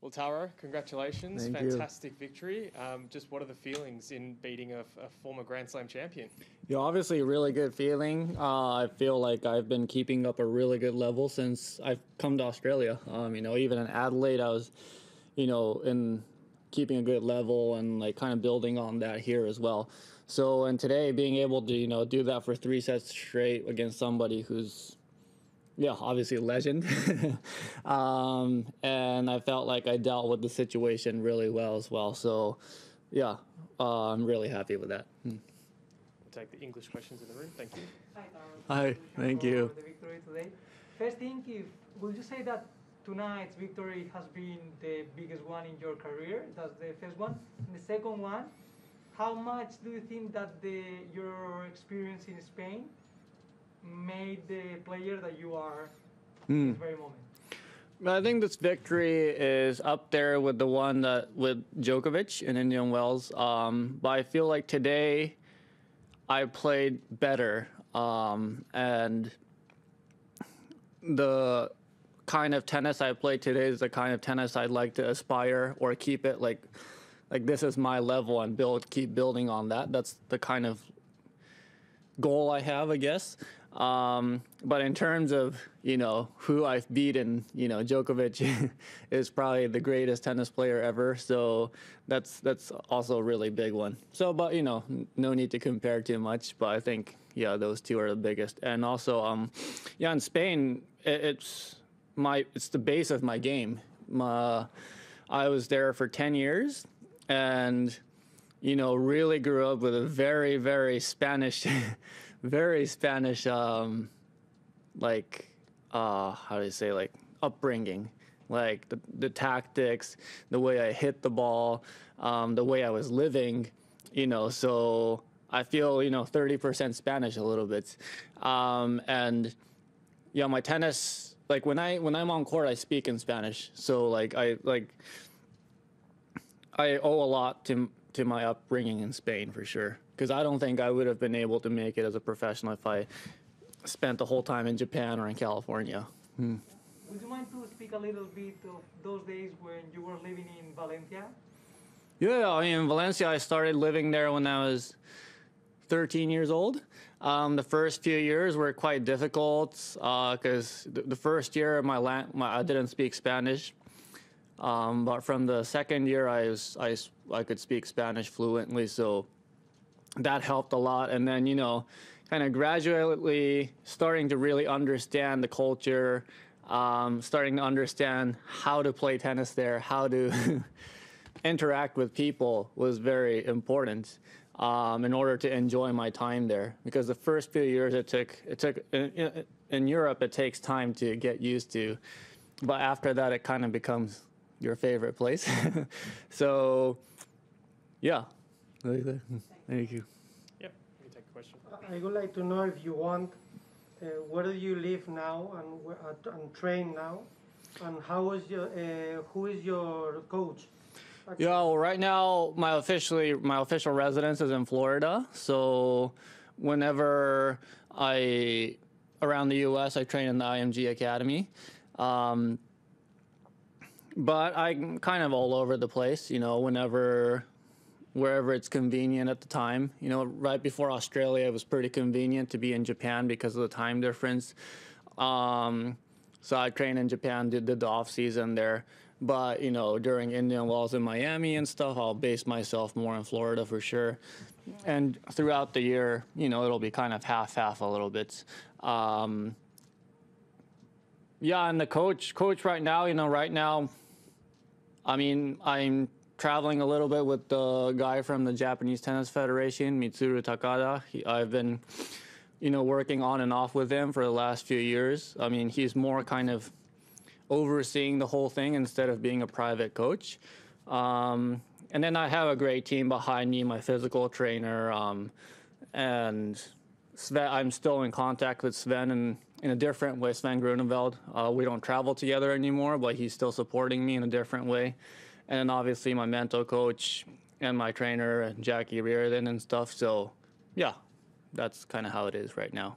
Well, Taro, congratulations. Thank you. Fantastic victory. Just what are the feelings in beating a former Grand Slam champion? Yeah, obviously a really good feeling. I feel like I've been keeping up a really good level since I've come to Australia. Even in Adelaide, I was, in keeping a good level and like kind of building on that here as well. So, and today being able to, do that for 3 sets straight against somebody who's, obviously a legend. And I felt like I dealt with the situation really well as well. So, I'm really happy with that. We'll take the English questions in the room. Thank you. Hi, Taro. Hi, thank you. For the victory today. First thing, would you say that tonight's victory has been the biggest one in your career? That's the first one. And the second one, how much do you think that your experience in Spain made the player that you are in this very moment? I think this victory is up there with the one with Djokovic in Indian Wells. But I feel like today I played better. And the kind of tennis I played today is the kind of tennis I'd like to aspire or keep it like this is my level and keep building on that. That's the kind of goal I have, I guess. But in terms of, who I've beaten, Djokovic is probably the greatest tennis player ever. So that's also a really big one. So, but, no need to compare too much. But I think, those two are the biggest. And also, in Spain, it's the base of my game. I was there for 10 years and, really grew up with a very, very Spanish upbringing, like the tactics, the way I hit the ball, the way I was living, so I feel, 30% Spanish a little bit. And my tennis, like when I'm on court, I speak in Spanish. So I owe a lot to my upbringing in Spain for sure. Because I don't think I would have been able to make it as a professional if I spent the whole time in Japan or in California. Would you mind to speak a little bit of those days when you were living in Valencia? Yeah, in Valencia, I started living there when I was 13 years old. The first few years were quite difficult because the first year I didn't speak Spanish. But from the second year, I could speak Spanish fluently, so that helped a lot. And then, kind of gradually starting to really understand the culture, starting to understand how to play tennis there, how to interact with people was very important in order to enjoy my time there. Because the first few years it took in Europe, it takes time to get used to. But after that, it kind of becomes your favorite place. So, yeah. Thank you. Yep, you can take a question. I would like to know if you want, where do you live now and train now, and who is your coach? Yeah, well, right now my official residence is in Florida. So whenever around the U.S., I train in the IMG Academy. But I'm kind of all over the place, wherever it's convenient at the time. Right before Australia, it was pretty convenient to be in Japan because of the time difference. So I trained in Japan, did the off season there. But, during Indian Wells in Miami and stuff, I'll base myself more in Florida for sure. And throughout the year, it'll be kind of half-half a little bit. And the coach right now, I'm traveling a little bit with the guy from the Japanese Tennis Federation, Mitsuru Takada. I've been, working on and off with him for the last few years. He's more kind of overseeing the whole thing instead of being a private coach. And then I have a great team behind me, my physical trainer, and Sven. I'm still in contact with Sven in a different way, Sven Grunewald. We don't travel together anymore, but he's still supporting me in a different way. And then obviously my mental coach and my trainer, Jackie Reardon and stuff. So, yeah, that's kind of how it is right now.